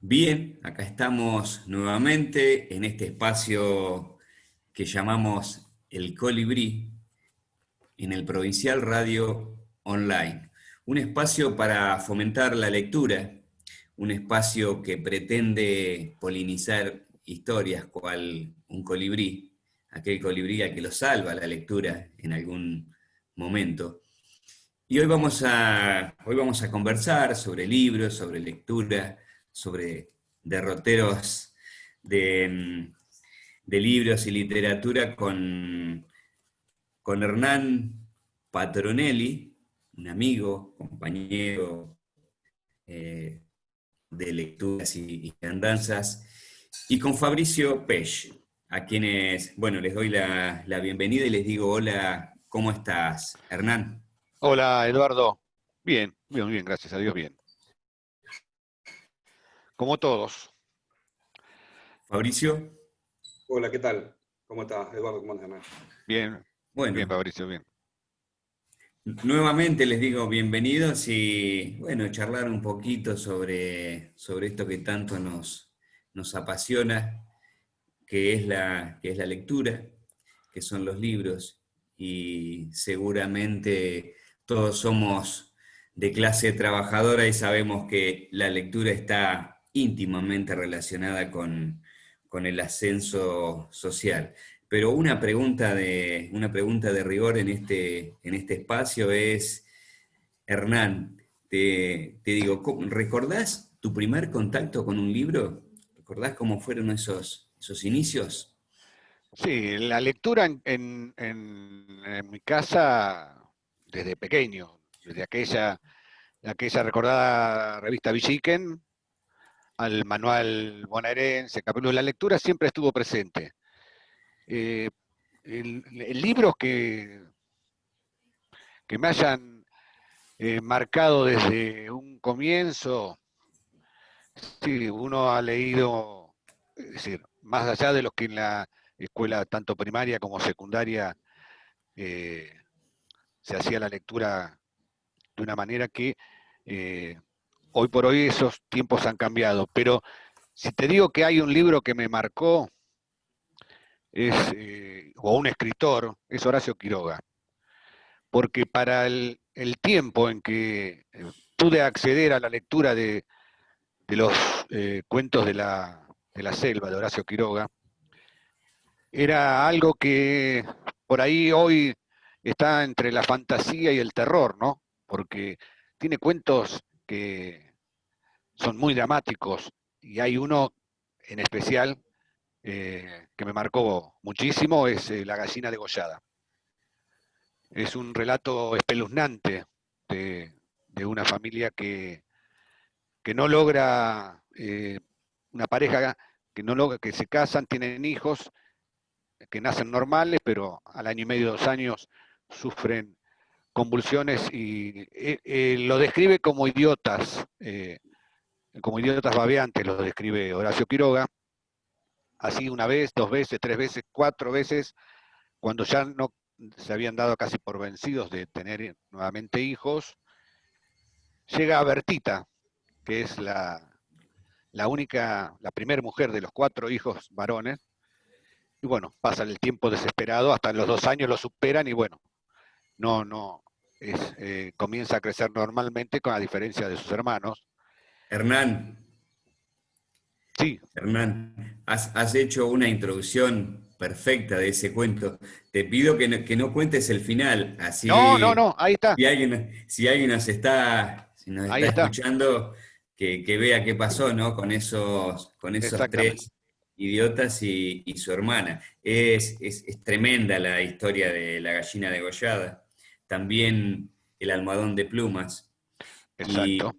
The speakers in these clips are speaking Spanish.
Bien, acá estamos nuevamente en este espacio que llamamos El Colibrí, en el Provincial Radio Online. Un espacio para fomentar la lectura, un espacio que pretende polinizar historias cual un colibrí, aquel colibrí al que lo salva la lectura en algún momento. Y hoy vamos a conversar sobre libros, sobre lectura, sobre derroteros de, de libros y literatura con Hernán Patronelli, un amigo, compañero eh, de lecturas y andanzas, y con Fabricio Pech, a quienes, bueno, les doy la bienvenida y les digo, hola, ¿cómo estás, Hernán? Hola, Eduardo. Bien, bien, bien, gracias a Dios, bien. Como todos. Fabricio, Hola, ¿qué tal? ¿Cómo estás, Eduardo? ¿Cómo andas, hermano? Bien, bien, bueno. Fabricio, bien. Nuevamente les digo bienvenidos y bueno, charlar un poquito sobre esto que tanto nos apasiona, que es la lectura, que son los libros, y seguramente todos somos de clase trabajadora y sabemos que la lectura está íntimamente relacionada con el ascenso social. Pero una pregunta de rigor en este espacio es, Hernán, te digo, ¿recordás tu primer contacto con un libro? ¿Recordás cómo fueron esos inicios? Sí, la lectura en mi casa desde pequeño, desde aquella recordada revista Villiquen al manual bonaerense, capítulo, la lectura siempre estuvo presente. Eh, Libros que me hayan marcado desde un comienzo. Sí, uno ha leído, es decir, más allá de los que en la escuela, tanto primaria como secundaria, eh, se hacía la lectura de una manera que eh, hoy por hoy esos tiempos han cambiado. Pero si te digo que hay un libro que me marcó, o un escritor, es Horacio Quiroga. Porque para el tiempo en que pude acceder a la lectura de los cuentos de la selva de Horacio Quiroga, era algo que por ahí hoy está entre la fantasía y el terror, ¿no? Porque tiene cuentos que son muy dramáticos y hay uno en especial que me marcó muchísimo, es La gallina degollada. Es un relato espeluznante de una familia que no logra, una pareja que no logra, que se casan, tienen hijos, que nacen normales, pero al año y medio, 2 años, sufren convulsiones y lo describe como idiotas babeantes, lo describe Horacio Quiroga, así una vez, 2 veces, 3 veces, 4 veces, cuando ya no se habían dado casi por vencidos de tener nuevamente hijos, llega a Bertita, que es la única, la primera mujer de los 4 hijos varones, y bueno, pasa el tiempo desesperado, hasta los 2 años lo superan y bueno, no, comienza a crecer normalmente con la diferencia de sus hermanos. Hernán, Sí, Hernán, has hecho una introducción perfecta de ese cuento. Te pido que no cuentes el final, así no, ahí está, si alguien si nos está ahí está, escuchando, que vea qué pasó, ¿no? Con esos exactamente. tres idiotas y su hermana. Es tremenda la historia de la gallina degollada. También el almohadón de plumas. Exacto,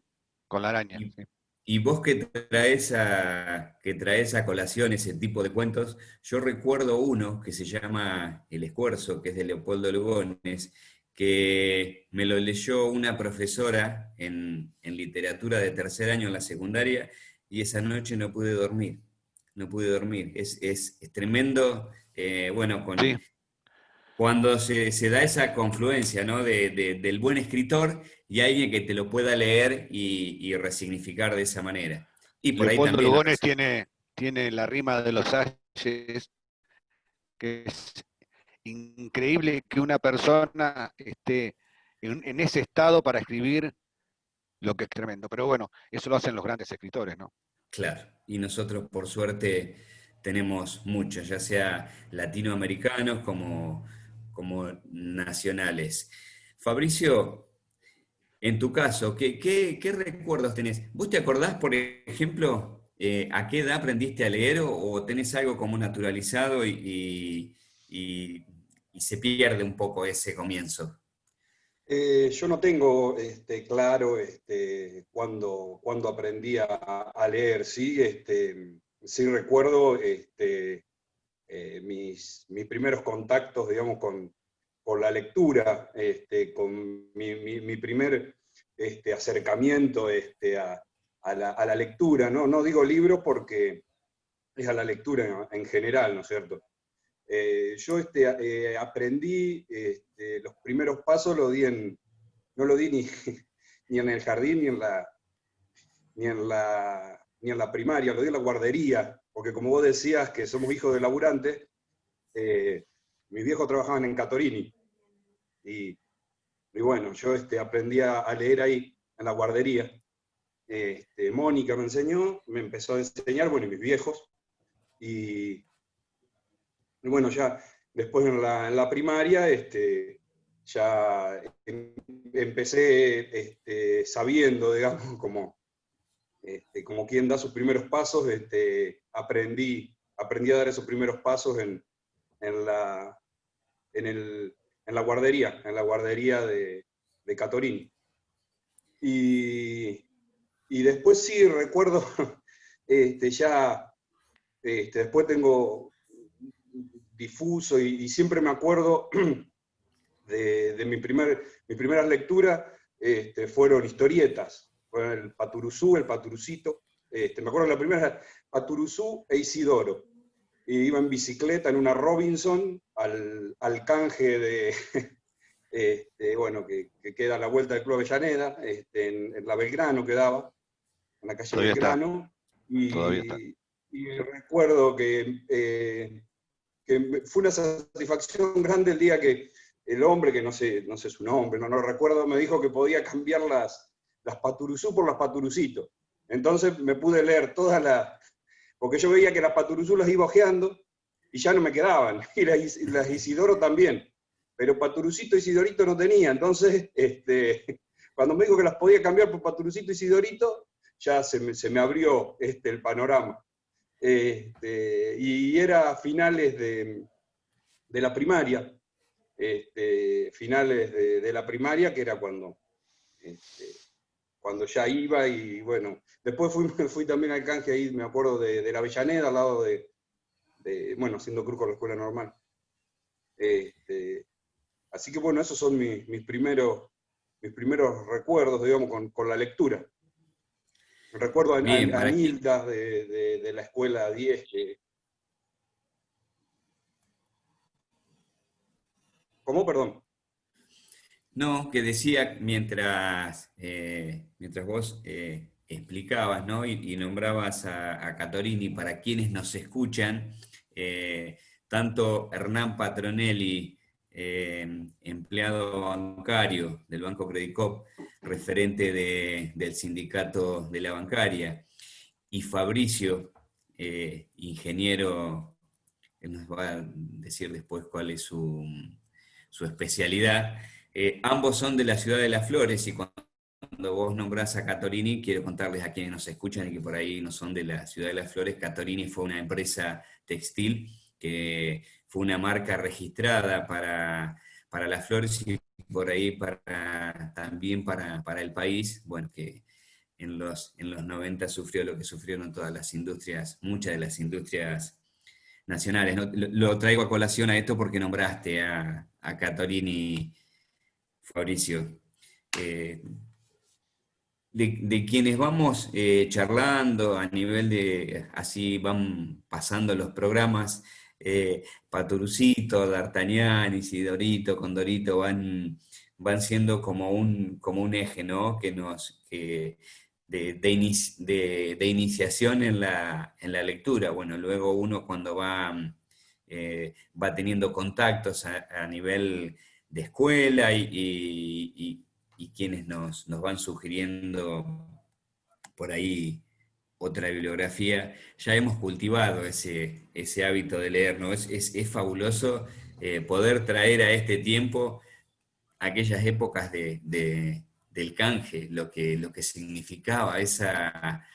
con la araña. Y, Sí. y vos que traes a colación ese tipo de cuentos, yo recuerdo uno que se llama El Esfuerzo, que es de Leopoldo Lugones, que me lo leyó una profesora en literatura de tercer año en la secundaria, y esa noche no pude dormir. No pude dormir. Es tremendo, bueno, Sí, cuando se da esa confluencia, ¿no? Del buen escritor y alguien que te lo pueda leer y resignificar de esa manera. Y por ahí Leopoldo también Lugones tiene la rima de los Salles, que es increíble que una persona esté en ese estado para escribir lo que es tremendo. Pero bueno, eso lo hacen los grandes escritores, ¿no? claro, y nosotros por suerte tenemos muchos, ya sea latinoamericanos como nacionales. Fabricio, en tu caso, ¿qué recuerdos tenés? ¿Vos te acordás, por ejemplo, a qué edad aprendiste a leer o tenés algo como naturalizado y- y se pierde un poco ese comienzo? Yo no tengo claro cuándo aprendí a leer, sí, sí recuerdo mis primeros contactos, digamos, con la lectura, con mi primer acercamiento a la lectura, ¿no? No digo libro porque es a la lectura en general, ¿no es cierto? Yo aprendí, los primeros pasos no lo di ni, ni en el jardín ni en la primaria, lo di en la guardería, porque como vos decías que somos hijos de laburantes, mis viejos trabajaban en Catorini, y, y bueno, yo aprendí a leer ahí, en la guardería. Mónica me enseñó, me empezó a enseñar, bueno, y mis viejos, y bueno, ya después en la primaria, ya empecé sabiendo, digamos, como quien da sus primeros pasos, aprendí a dar esos primeros pasos en la, en la guardería de Catorini. Y, y después sí recuerdo, ya, después tengo difuso y siempre me acuerdo de mis primeras lecturas, fueron historietas, fueron el Paturuzú, el Paturucito. Me acuerdo de la primera, Paturuzú e Isidoro. Y iba en bicicleta en una Robinson al canje de, bueno, que queda a la vuelta del Club Avellaneda, en la Belgrano quedaba, en la calle Todavía está, Belgrano. todavía está. Y recuerdo que fue una satisfacción grande el día que el hombre, que no sé su nombre, no lo recuerdo, me dijo que podía cambiar las Paturuzú por las Paturucito. Entonces me pude leer todas las, porque yo veía que las Paturuzú las iba ojeando y ya no me quedaban, y las Isidoro también, pero Paturucito y Isidorito no tenía. Entonces, cuando me dijo que las podía cambiar por Paturucito y Isidorito, ya se me abrió el panorama. Y era a finales de la primaria, finales de la primaria, que era cuando ya iba. Y bueno, después fui también al canje ahí, me acuerdo, de la Avellaneda, al lado bueno, haciendo cruz con la escuela normal. Así que bueno, esos son mis primeros recuerdos, digamos, con la lectura. Recuerdo Bien, a para quien, Nilda de la escuela 10, ¿cómo? Perdón. no, que decía mientras vos explicabas, ¿no? Y nombrabas a Catorini, para quienes nos escuchan, tanto Hernán Patronelli, empleado bancario del Banco Credicop, referente del sindicato de la bancaria, y Fabricio, ingeniero, él nos va a decir después cuál es su especialidad. Ambos son de la ciudad de Las Flores, y cuando vos nombrás a Catorini, quiero contarles a quienes nos escuchan y que por ahí no son de la ciudad de Las Flores, Catorini fue una empresa textil que fue una marca registrada para Las Flores y por ahí también para el país, bueno, que en los 90 sufrió lo que sufrieron todas las industrias, muchas de las industrias nacionales, ¿no? Lo traigo a colación a esto porque nombraste a Catorini, Fabricio. Eh, de quienes vamos charlando a nivel de, así van pasando los programas, Paturucito, D'Artagnan, Isidorito, Condorito van siendo como un eje, ¿no? Que de iniciación en la lectura. Bueno, luego uno cuando va teniendo contactos a nivel de escuela y quienes nos van sugiriendo por ahí otra bibliografía, ya hemos cultivado ese hábito de leer, ¿no? Es fabuloso poder traer a este tiempo aquellas épocas del canje, lo que significaba esa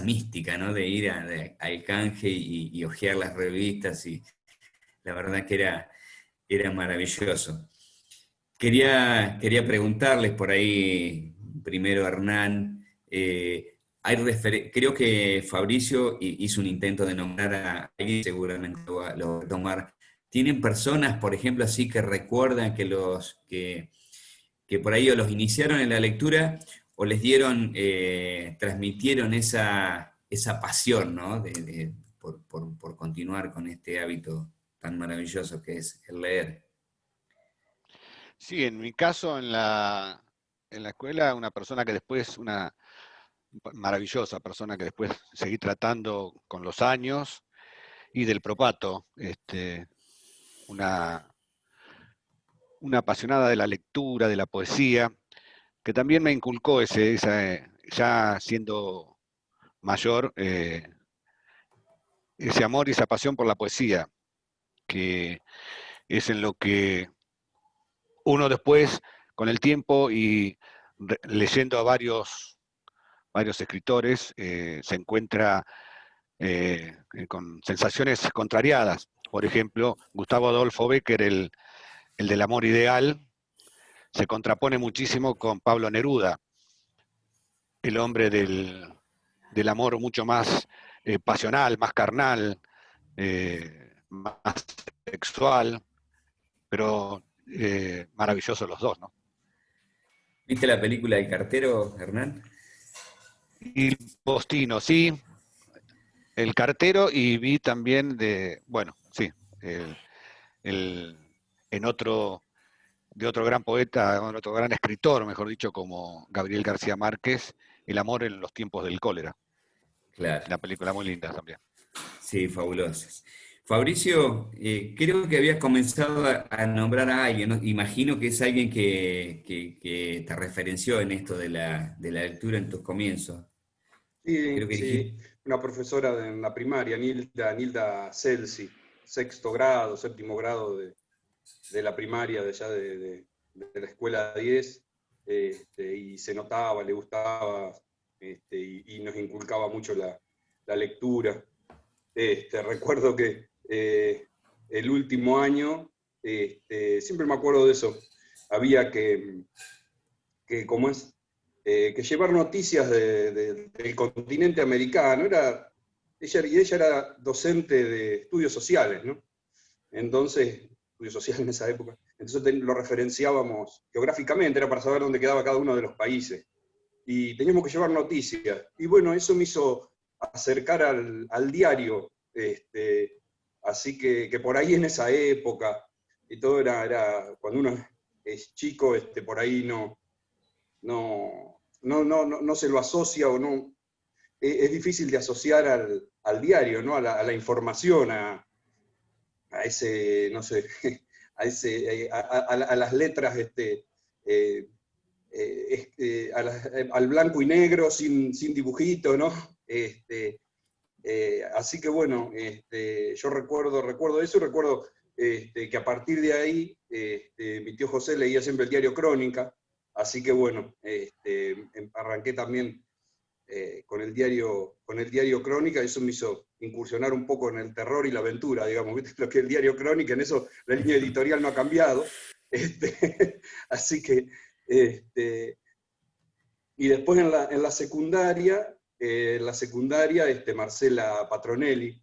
mística, ¿no? De ir al canje y hojear las revistas, y la verdad que era maravilloso. Quería preguntarles por ahí, primero Hernán, creo que Fabricio hizo un intento de nombrar a alguien, seguramente lo va a tomar. ¿Tienen personas, por ejemplo, así que recuerdan que por ahí o los iniciaron en la lectura o les transmitieron esa pasión, ¿no? Por continuar con este hábito tan maravilloso que es el leer? Sí, en mi caso, en la escuela, una persona que después, una maravillosa persona que después seguí tratando con los años, y del Propato, una apasionada de la lectura, de la poesía, que también me inculcó ya siendo mayor, ese amor y esa pasión por la poesía, que es en lo que uno después, con el tiempo y leyendo a varios escritores, se encuentra con sensaciones contrariadas. Por ejemplo, Gustavo Adolfo Bécquer, el del amor ideal, se contrapone muchísimo con Pablo Neruda, el hombre del amor mucho más pasional, más carnal, más sexual, pero maravillosos los dos, ¿no? ¿Viste la película El cartero, Hernán? Y Postino, sí, El cartero, y vi también bueno, sí, el, en de otro gran poeta, otro gran escritor, mejor dicho, como Gabriel García Márquez, El amor en los tiempos del cólera. Claro, Una película muy linda también. sí, fabulosas. Fabricio, creo que habías comenzado a nombrar a alguien, ¿no? Imagino que es alguien que te referenció en esto de la lectura en tus comienzos. Sí, Creo que sí, dijiste, una profesora en la primaria, Nilda Celsi, sexto grado, séptimo grado de la primaria, de allá de la escuela 10, y se notaba, le gustaba, y nos inculcaba mucho la lectura. Recuerdo que el último año, siempre me acuerdo de eso, había ¿cómo es? Que llevar noticias del continente americano. Ella era docente de estudios sociales, ¿no? Entonces, estudios sociales en esa época. Entonces lo referenciábamos geográficamente, era para saber dónde quedaba cada uno de los países. Y teníamos que llevar noticias. Y bueno, eso me hizo acercar al diario. Así que por ahí en esa época, y todo cuando uno es chico, por ahí no se lo asocia o no. Es difícil de asociar al diario, ¿no? A la información, a ese, no sé, a las letras, al blanco y negro, sin dibujito, ¿no? Así que bueno, yo recuerdo eso, y recuerdo que a partir de ahí mi tío José leía siempre el diario Crónica, así que bueno, arranqué también con el diario Crónica, y eso me hizo incursionar un poco en el terror y la aventura, digamos, ¿viste? Lo que es el diario Crónica, en eso la línea editorial no ha cambiado. Así que, y después en la secundaria, Marcela Patronelli,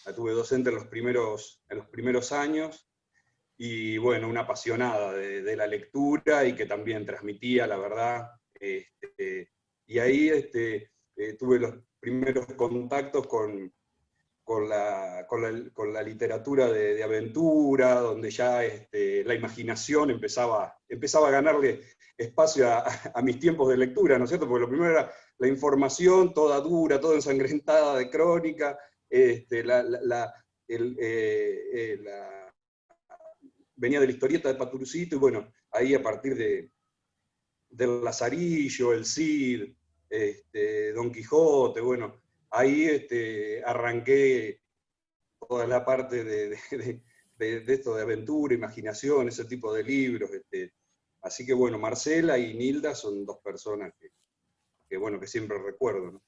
la tuve docente en los primeros años, y bueno, una apasionada de la lectura, y que también transmitía, la verdad. Y ahí tuve los primeros contactos con la literatura de aventura, donde ya la imaginación empezaba a ganarle espacio a mis tiempos de lectura, ¿no es cierto? Porque lo primero era la información toda dura, toda ensangrentada de crónica, venía de la historieta de Paturucito, y bueno, ahí a partir del Lazarillo, el Cid, Don Quijote, bueno, ahí arranqué toda la parte de esto de aventura, imaginación, ese tipo de libros. Así que bueno, Marcela y Nilda son dos personas bueno, que siempre recuerdo, ¿no?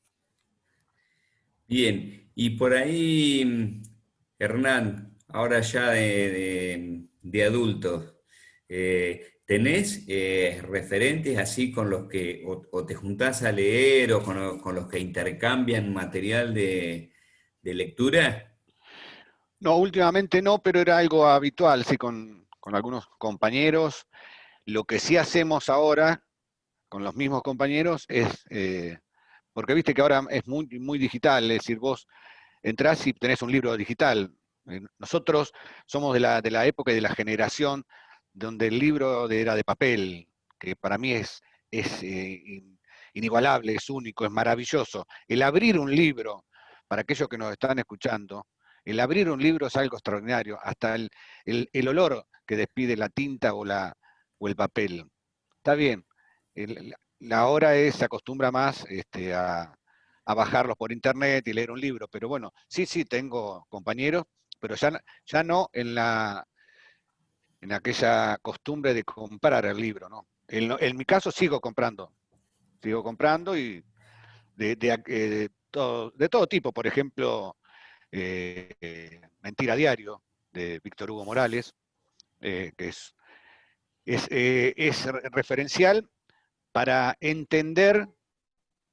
Bien, y por ahí, Hernán, ahora ya de adultos, ¿tenés referentes así con los que o te juntás a leer o con los que intercambian material de lectura? No, últimamente no, pero era algo habitual, sí, con algunos compañeros. Lo que sí hacemos ahora con los mismos compañeros es, porque viste que ahora es muy, muy digital, es decir, vos entrás y tenés un libro digital. Nosotros somos de la época y de la generación donde el libro era de papel, que para mí es inigualable, es único, es maravilloso. El abrir un libro, para aquellos que nos están escuchando, el abrir un libro es algo extraordinario, hasta el olor que despide la tinta o el papel. Está bien, la hora se acostumbra más a bajarlos por internet y leer un libro, pero bueno, sí, sí, tengo compañeros, pero ya no en aquella costumbre de comprar el libro, ¿no? En mi caso sigo comprando y de todo tipo, por ejemplo, Mentira Diario, de Víctor Hugo Morales, que es referencial para entender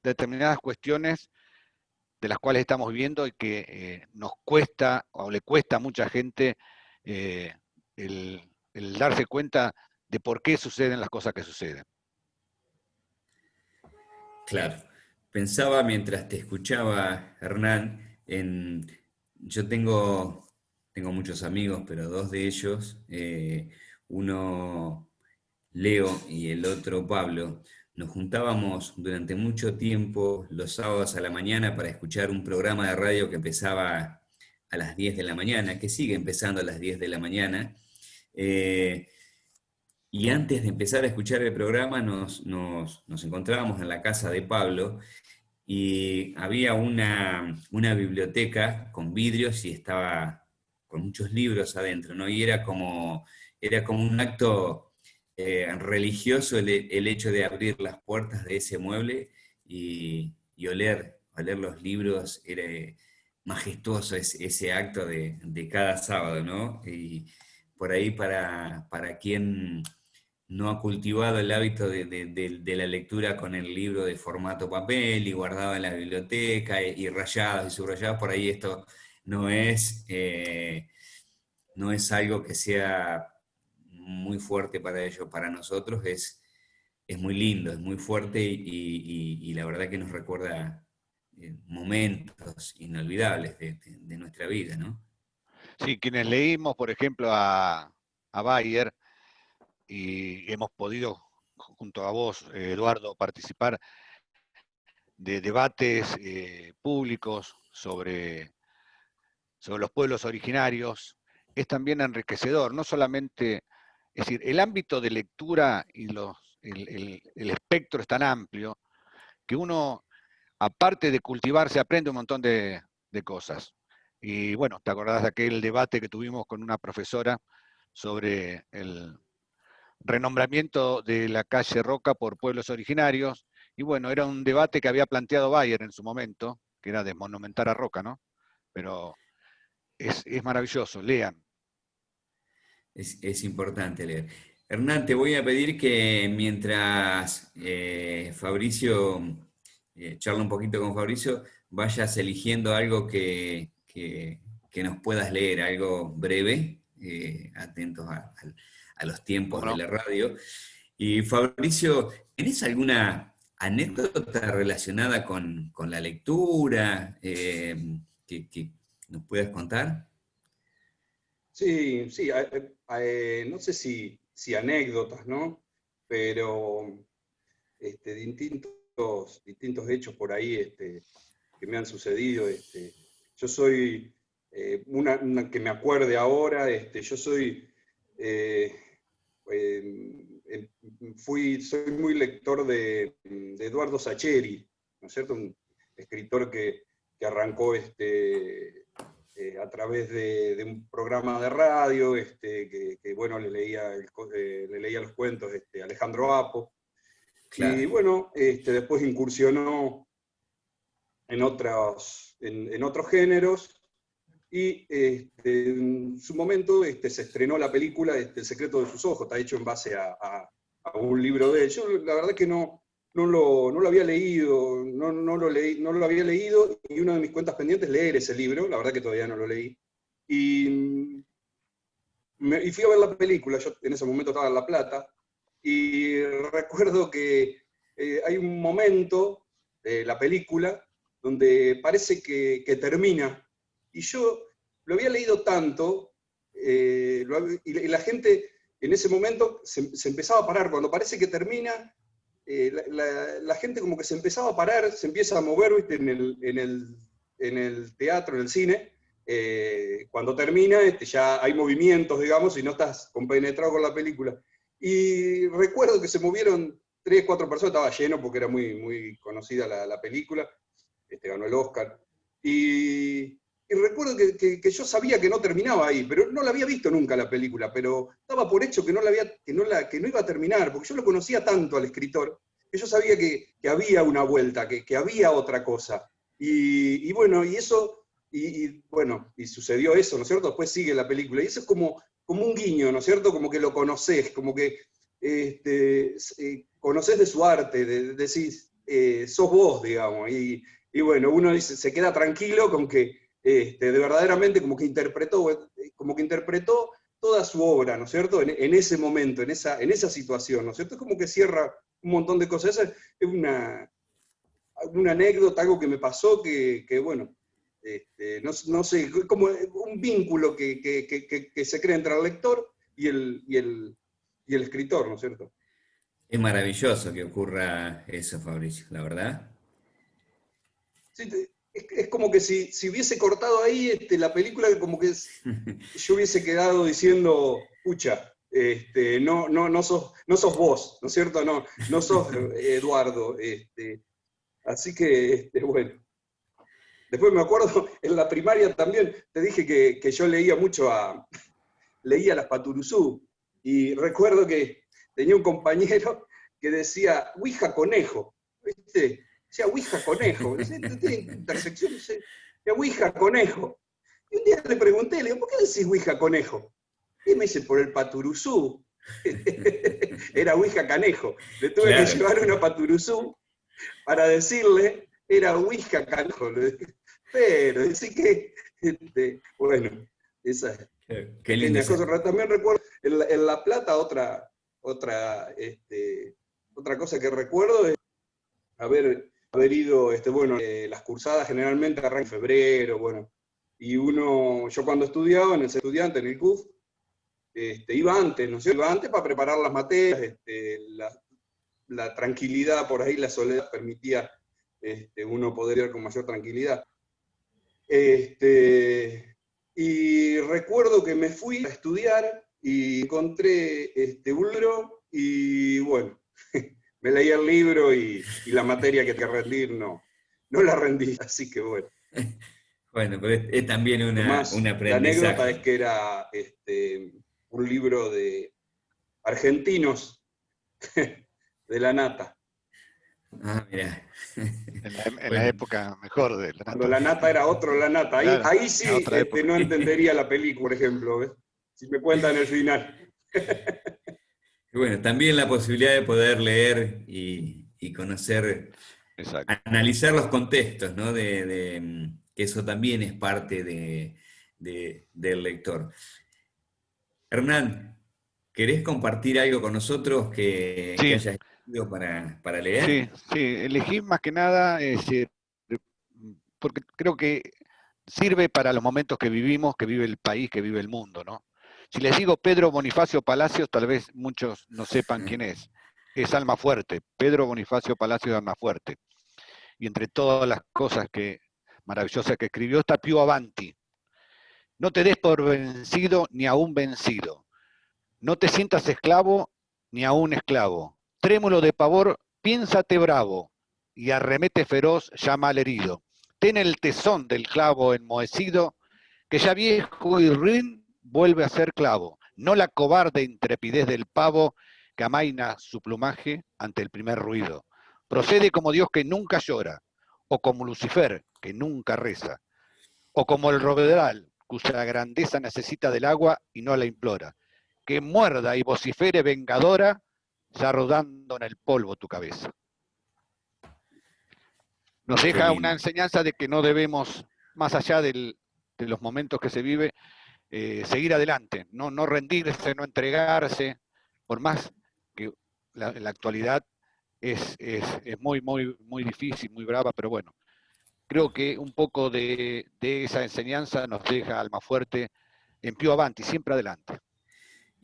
determinadas cuestiones de las cuales estamos viviendo y que nos cuesta o le cuesta a mucha gente eh, el darse cuenta de por qué suceden las cosas que suceden. Claro. Pensaba mientras te escuchaba, Hernán, yo tengo muchos amigos, pero dos de ellos, uno Leo y el otro Pablo, nos juntábamos durante mucho tiempo los sábados a la mañana para escuchar un programa de radio que empezaba a las 10 de la mañana, que sigue empezando a las 10 de la mañana. Eh, y antes de empezar a escuchar el programa nos encontrábamos en la casa de Pablo y había una biblioteca con vidrios y estaba con muchos libros adentro, ¿no? Y era como un acto religioso el hecho de abrir las puertas de ese mueble y oler los libros, era majestuoso ese acto de cada sábado, ¿no? Y por ahí para quien no ha cultivado el hábito de la lectura con el libro de formato papel y guardado en la biblioteca y rayados y subrayados, por ahí esto no no es algo que sea muy fuerte para ellos. Para nosotros es muy lindo, es muy fuerte y la verdad que nos recuerda momentos inolvidables de nuestra vida, ¿no? Sí, quienes leímos, por ejemplo, a Bayer y hemos podido, junto a vos, Eduardo, participar de debates públicos sobre los pueblos originarios, es también enriquecedor, no solamente, es decir, el ámbito de lectura y el espectro es tan amplio que uno, aparte de cultivarse, aprende un montón de cosas. Y bueno, te acordás de aquel debate que tuvimos con una profesora sobre el renombramiento de la calle Roca por pueblos originarios, y bueno, era un debate que había planteado Bayer en su momento, que era desmonumentar a Roca, ¿no? Pero es maravilloso, lean. Es importante leer. Hernán, te voy a pedir que mientras Fabricio, charla un poquito con Fabricio, vayas eligiendo algo que nos puedas leer, algo breve, atentos a los tiempos ¿Cómo de no? la radio. Y Fabricio, ¿tenés alguna anécdota relacionada con la lectura que nos puedas contar. Sí, sí, no sé si anécdotas, ¿no? Pero distintos hechos por ahí que me han sucedido. Yo soy, una que me acuerde ahora, yo soy, eh, soy muy lector de Eduardo Sacheri, ¿no es cierto? Un escritor que arrancó a través de un programa de radio, bueno, le leía los cuentos a Alejandro Apo. Y Claro. bueno, después incursionó en otros géneros, y en su momento se estrenó la película El secreto de sus ojos, está hecho en base a un libro de él. Yo la verdad que no lo había leído, no lo había leído, y una de mis cuentas pendientes es leer ese libro, la verdad que todavía no lo leí. Y, y fui a ver la película, yo en ese momento estaba en La Plata, y recuerdo que hay un momento de la película donde parece que termina, y yo lo había leído tanto, y la gente en ese momento se empezaba a parar, cuando parece que termina, la gente como que se empezaba a parar, se empieza a mover, ¿viste? En el teatro, en el cine. Cuando termina, ya hay movimientos, digamos, y no estás compenetrado con la película. Y recuerdo que se movieron 3, 4 personas, estaba lleno porque era muy, muy conocida la película, ganó el Oscar. Y recuerdo que yo sabía que no terminaba ahí, pero no la había visto nunca la película, pero estaba por hecho que no iba a terminar, porque yo lo conocía tanto al escritor, que yo sabía que había una vuelta, que había otra cosa. Y bueno, y eso, bueno, y sucedió eso, ¿no es cierto? Después sigue la película, y eso es como un guiño, ¿no es cierto? Como que lo conoces, como que conoces de su arte, decís, sos vos, digamos, y bueno, uno dice, se queda tranquilo con que de verdaderamente como que interpretó toda su obra, ¿no es cierto? En ese momento, en esa situación, ¿no es cierto? Es como que cierra un montón de cosas. Esa es una anécdota, algo que me pasó que bueno, no sé, como un vínculo que se crea entre el lector y el escritor, ¿no es cierto? Es maravilloso que ocurra eso, Fabricio, la verdad. Sí, es como que si hubiese cortado ahí la película, como que yo hubiese quedado diciendo, pucha, no sos vos, ¿no es cierto? No sos Eduardo. Así que, bueno. Después me acuerdo, en la primaria también, te dije que yo leía las Paturuzú, y recuerdo que tenía un compañero que decía, Ouija conejo, ¿viste? Decía Ouija conejo, tiene intersección, decía Ouija conejo. Y un día le pregunté, le digo, ¿por qué decís Ouija conejo? Y me dice, por el Paturuzú. Era Ouija canejo. Le tuve que Claro, llevar una Paturuzú para decirle, era Ouija canejo. Pero, así que, bueno, esas qué lindo pequeñas ese. cosas. También recuerdo, en La Plata, otra, otra cosa que recuerdo es haber ido, bueno, las cursadas generalmente arrancan en febrero, bueno, y yo cuando estudiaba en el estudiante, en el CUF, iba antes, ¿no es cierto? Iba antes para preparar las materias, la tranquilidad por ahí, la soledad permitía uno poder ir con mayor tranquilidad. Y recuerdo que me fui a estudiar y encontré un libro, y bueno, me leí el libro, y la materia que te rendir no la rendí, así que bueno. Bueno, pero es también un Además, la anécdota es aprendizaje. que era un libro de argentinos de la nata, Ah, mira. En la Bueno, época mejor de la cuando nata. la nata era otro la nata. Claro, Ahí en sí otra época. no entendería la película, por ejemplo, ¿ves? Si me cuentan el final. y bueno, también la posibilidad de poder leer y conocer, Exacto. analizar los contextos, ¿no? Que eso también es parte del lector. Hernán, ¿querés compartir algo con nosotros que Sí, hayas elegido para leer? sí, sí. Elegí más que nada, porque creo que sirve para los momentos que vivimos, que vive el país, que vive el mundo, ¿no? Si les digo Pedro Bonifacio Palacios, tal vez muchos no sepan quién es. Es Almafuerte, Pedro Bonifacio Palacios de Almafuerte. Y entre todas las cosas maravillosas que escribió está Pío Avanti. No te des por vencido ni aún vencido. No te sientas esclavo ni aún esclavo. Trémulo de pavor, piénsate bravo. Y arremete feroz, llama al herido. Ten el tesón del clavo enmohecido, que ya viejo y ruin vuelve a ser clavo. No la cobarde intrepidez del pavo que amaina su plumaje ante el primer ruido. Procede como Dios que nunca llora, o como Lucifer que nunca reza, o como el rovedal cuya grandeza necesita del agua y no la implora. Que muerda y vocifere vengadora, ya rodando en el polvo tu cabeza. Nos Qué deja una lindo. enseñanza de que no debemos, más allá de los momentos que se vive, seguir adelante, no rendirse, no entregarse, por más que la actualidad es muy, muy, muy difícil, muy brava, pero bueno, creo que un poco de esa enseñanza nos deja Almafuerte en Pío Avanti, siempre adelante.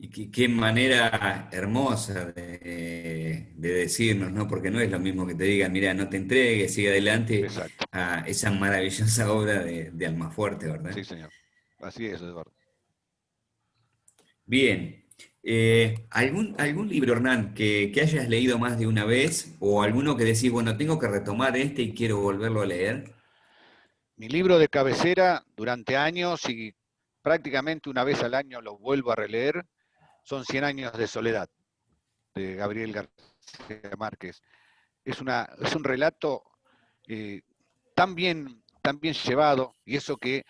Y qué manera hermosa de decirnos, ¿no? Porque no es lo mismo que te digan, mira, no te entregues, sigue adelante, Exacto, a esa maravillosa obra de Almafuerte, ¿verdad? sí señor, así es, Eduardo. Bien. ¿Algún libro, Hernán, que hayas leído más de una vez? ¿O alguno que decís, bueno, tengo que retomar este y quiero volverlo a leer? Mi libro de cabecera durante años y prácticamente una vez al año lo vuelvo a releer, son 100 años de soledad, de Gabriel García Márquez. Es un relato eh, tan bien llevado, y eso que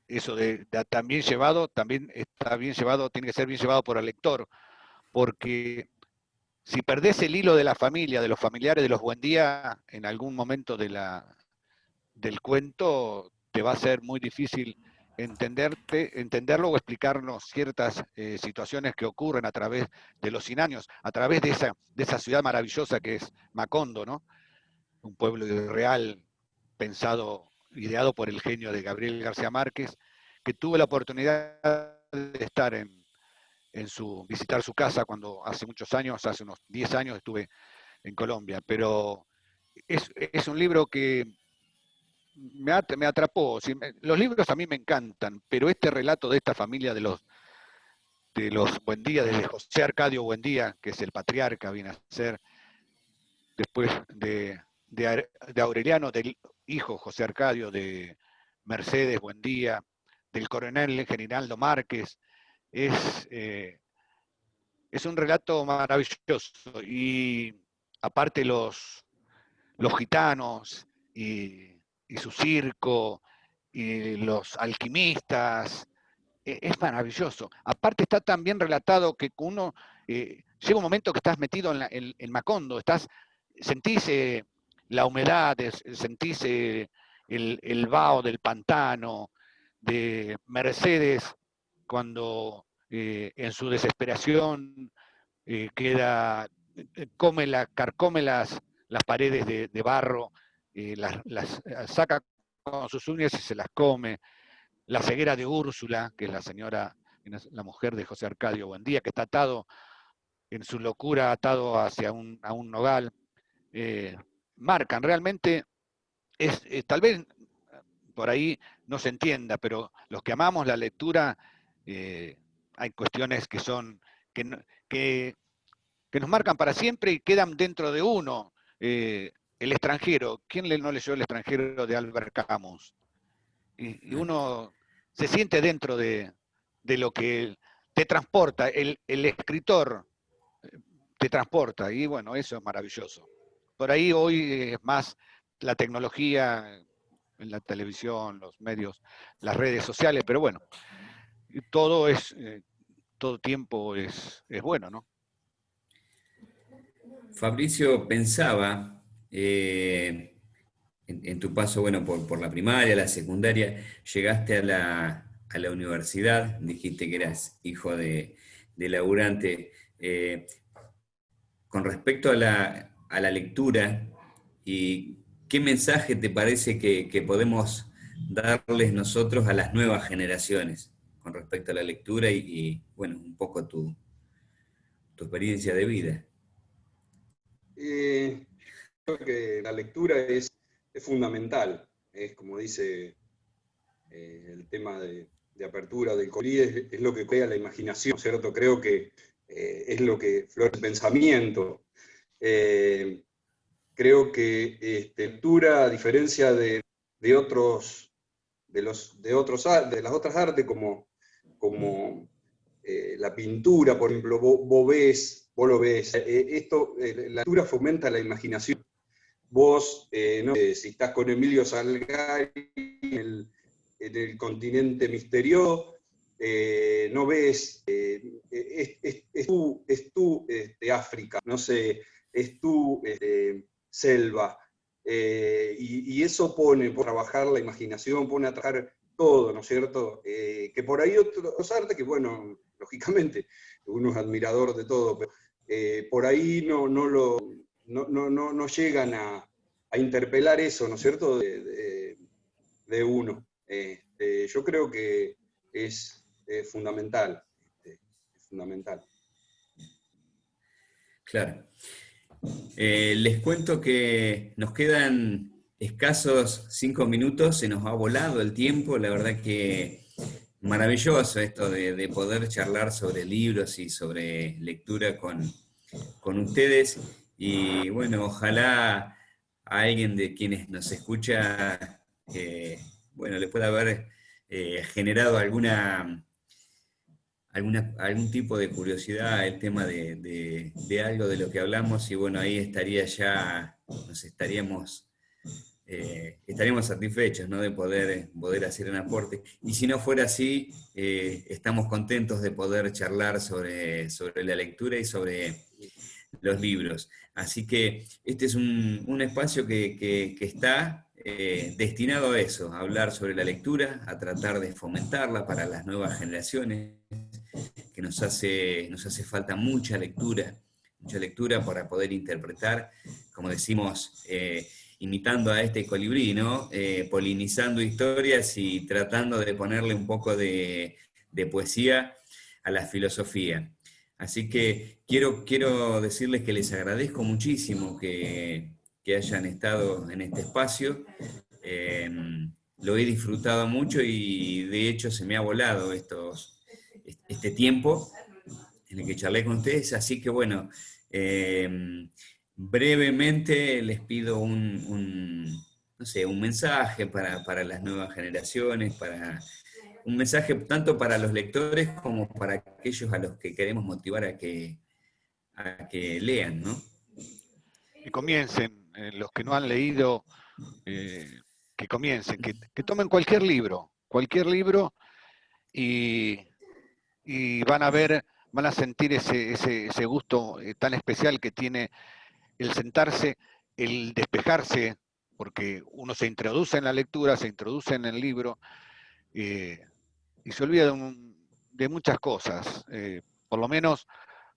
eso de tan bien llevado, también está bien llevado, tiene que ser bien llevado por el lector, porque si perdés el hilo de la familia, de los familiares, de los Buendía, en algún momento del cuento, te va a ser muy difícil entenderlo o explicarnos ciertas situaciones que ocurren a través de los 100 años, a través de esa ciudad maravillosa que es Macondo, ¿no? Un pueblo real pensado, ideado por el genio de Gabriel García Márquez, que tuve la oportunidad de estar visitar su casa cuando hace muchos años, hace unos 10 años estuve en Colombia, pero es un libro que me atrapó. Sí, los libros a mí me encantan, pero este relato de esta familia de los Buendía, desde José Arcadio Buendía, que es el patriarca, viene a ser, después de Aureliano, del hijo José Arcadio, de Mercedes Buendía, del coronel Generaldo Márquez, es, eh, es un relato maravilloso. Y aparte los gitanos y su circo y los alquimistas, es maravilloso. Aparte está tan bien relatado que uno llega un momento que estás metido en Macondo, sentís la humedad, sentís el vaho del pantano, de Mercedes, cuando en su desesperación carcome las paredes de barro, las saca con sus uñas y se las come. La ceguera de Úrsula, que es la señora, la mujer de José Arcadio Buendía, que está atado en su locura, atado a un nogal, marcan realmente, tal vez por ahí no se entienda, pero los que amamos la lectura, hay cuestiones que son, que, que, que nos marcan para siempre y quedan dentro de uno. El extranjero, ¿quién no leyó El extranjero de Albert Camus? Y uno se siente dentro de lo que te transporta, el escritor te transporta, y bueno, eso es maravilloso. Por ahí hoy es más la tecnología, en la televisión, los medios, las redes sociales, pero bueno, todo todo tiempo es bueno, ¿no? Fabricio, pensaba en tu paso, bueno, por la primaria, la secundaria, llegaste a la universidad, dijiste que eras hijo de laburante. Con respecto a la lectura, ¿y qué mensaje te parece que podemos darles nosotros a las nuevas generaciones con respecto a la lectura bueno, un poco tu experiencia de vida. Creo que la lectura es fundamental, es como dice el tema de apertura del colí, es lo que crea la imaginación, ¿cierto? Creo que es lo que florece el pensamiento. Creo que lectura, a diferencia de las otras artes, como la pintura, por ejemplo, vos lo ves. La lectura fomenta la imaginación. Vos, no sé, si estás con Emilio Salgari en el continente misterioso, no ves, es tu África, no sé, es tu selva, y eso pone por trabajar la imaginación, pone a trabajar todo, ¿no es cierto? Que por ahí otros artes, que bueno, lógicamente, uno es admirador de todo, pero por ahí no llegan a interpelar eso, ¿no es cierto?, de uno. Yo creo que es fundamental, es fundamental. Claro. Les cuento que nos quedan escasos 5 minutos, se nos ha volado el tiempo, la verdad que maravilloso esto de poder charlar sobre libros y sobre lectura con ustedes, y bueno, ojalá a alguien de quienes nos escucha, bueno, le pueda haber generado algún tipo de curiosidad el tema de algo de lo que hablamos, y bueno, ahí estaría ya, estaríamos satisfechos, ¿no?, de poder hacer un aporte. Y si no fuera así, estamos contentos de poder charlar sobre la lectura y sobre los libros. Así que este es un espacio que está destinado a eso, a hablar sobre la lectura, a tratar de fomentarla para las nuevas generaciones, que nos hace falta mucha lectura para poder interpretar, como decimos, imitando a este colibrí, ¿no? Polinizando historias y tratando de ponerle un poco de poesía a la filosofía. Así que quiero decirles que les agradezco muchísimo que hayan estado en este espacio. Lo he disfrutado mucho y de hecho se me ha volado este tiempo en el que charlé con ustedes, así que bueno, brevemente les pido no sé, un mensaje para las nuevas generaciones, un mensaje tanto para los lectores como para aquellos a los que queremos motivar a que lean, ¿no? Que comiencen, los que no han leído, que comiencen, que tomen cualquier libro, y van a ver, van a sentir ese gusto tan especial que tiene el sentarse, el despejarse, porque uno se introduce en la lectura, se introduce en el libro, y se olvida de muchas cosas, por lo menos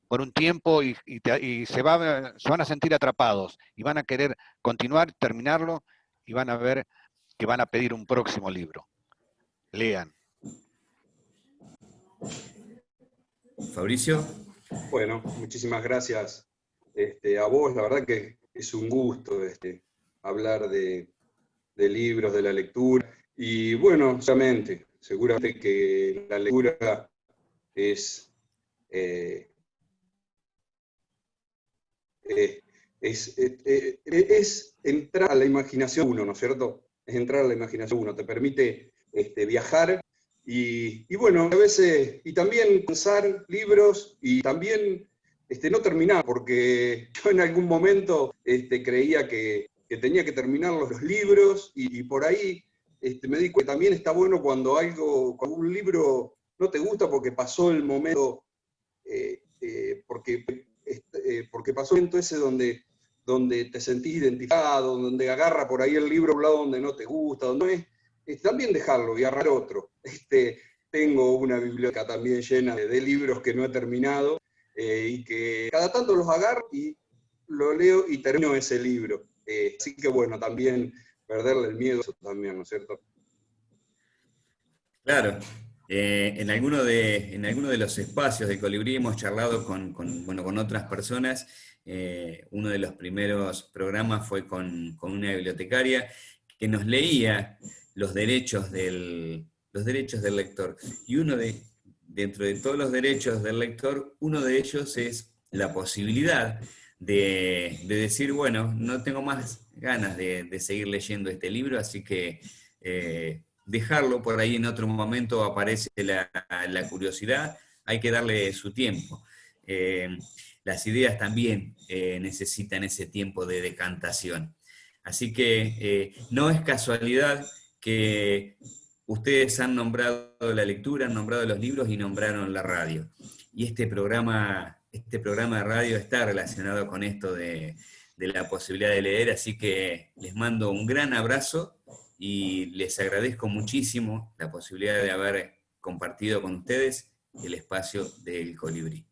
por un tiempo, y se van a sentir atrapados, y van a querer continuar, terminarlo, y van a ver que van a pedir un próximo libro. Lean. Fabricio. Bueno, muchísimas gracias a vos. La verdad que es un gusto hablar de libros, de la lectura. Y bueno, seguramente que la lectura es entrar a la imaginación uno, ¿no es cierto? Es entrar a la imaginación uno, te permite viajar y bueno, a veces, y también pensar libros y también no terminar, porque yo en algún momento creía que tenía que terminar los libros y por ahí me di cuenta que también está bueno cuando un libro no te gusta porque pasó el momento, porque pasó el momento ese donde te sentís identificado, donde agarra por ahí el libro a un lado donde no te gusta, donde no es, también dejarlo y agarrar otro. Tengo una biblioteca también llena de libros que no he terminado, y que cada tanto los agarro y lo leo y termino ese libro. Así que bueno, también perderle el miedo, eso también, ¿no es cierto? Claro. En alguno de los espacios de Colibrí hemos charlado con otras personas. Uno de los primeros programas fue con una bibliotecaria que nos leía los derechos del lector. Y dentro de todos los derechos del lector, uno de ellos es la posibilidad de decir, bueno, no tengo más ganas de seguir leyendo este libro, así que dejarlo por ahí. En otro momento aparece la curiosidad, hay que darle su tiempo. Las ideas también necesitan ese tiempo de decantación. Así que no es casualidad que ustedes han nombrado la lectura, han nombrado los libros y nombraron la radio. Y este programa de radio está relacionado con esto de la posibilidad de leer, así que les mando un gran abrazo y les agradezco muchísimo la posibilidad de haber compartido con ustedes el espacio del Colibrí.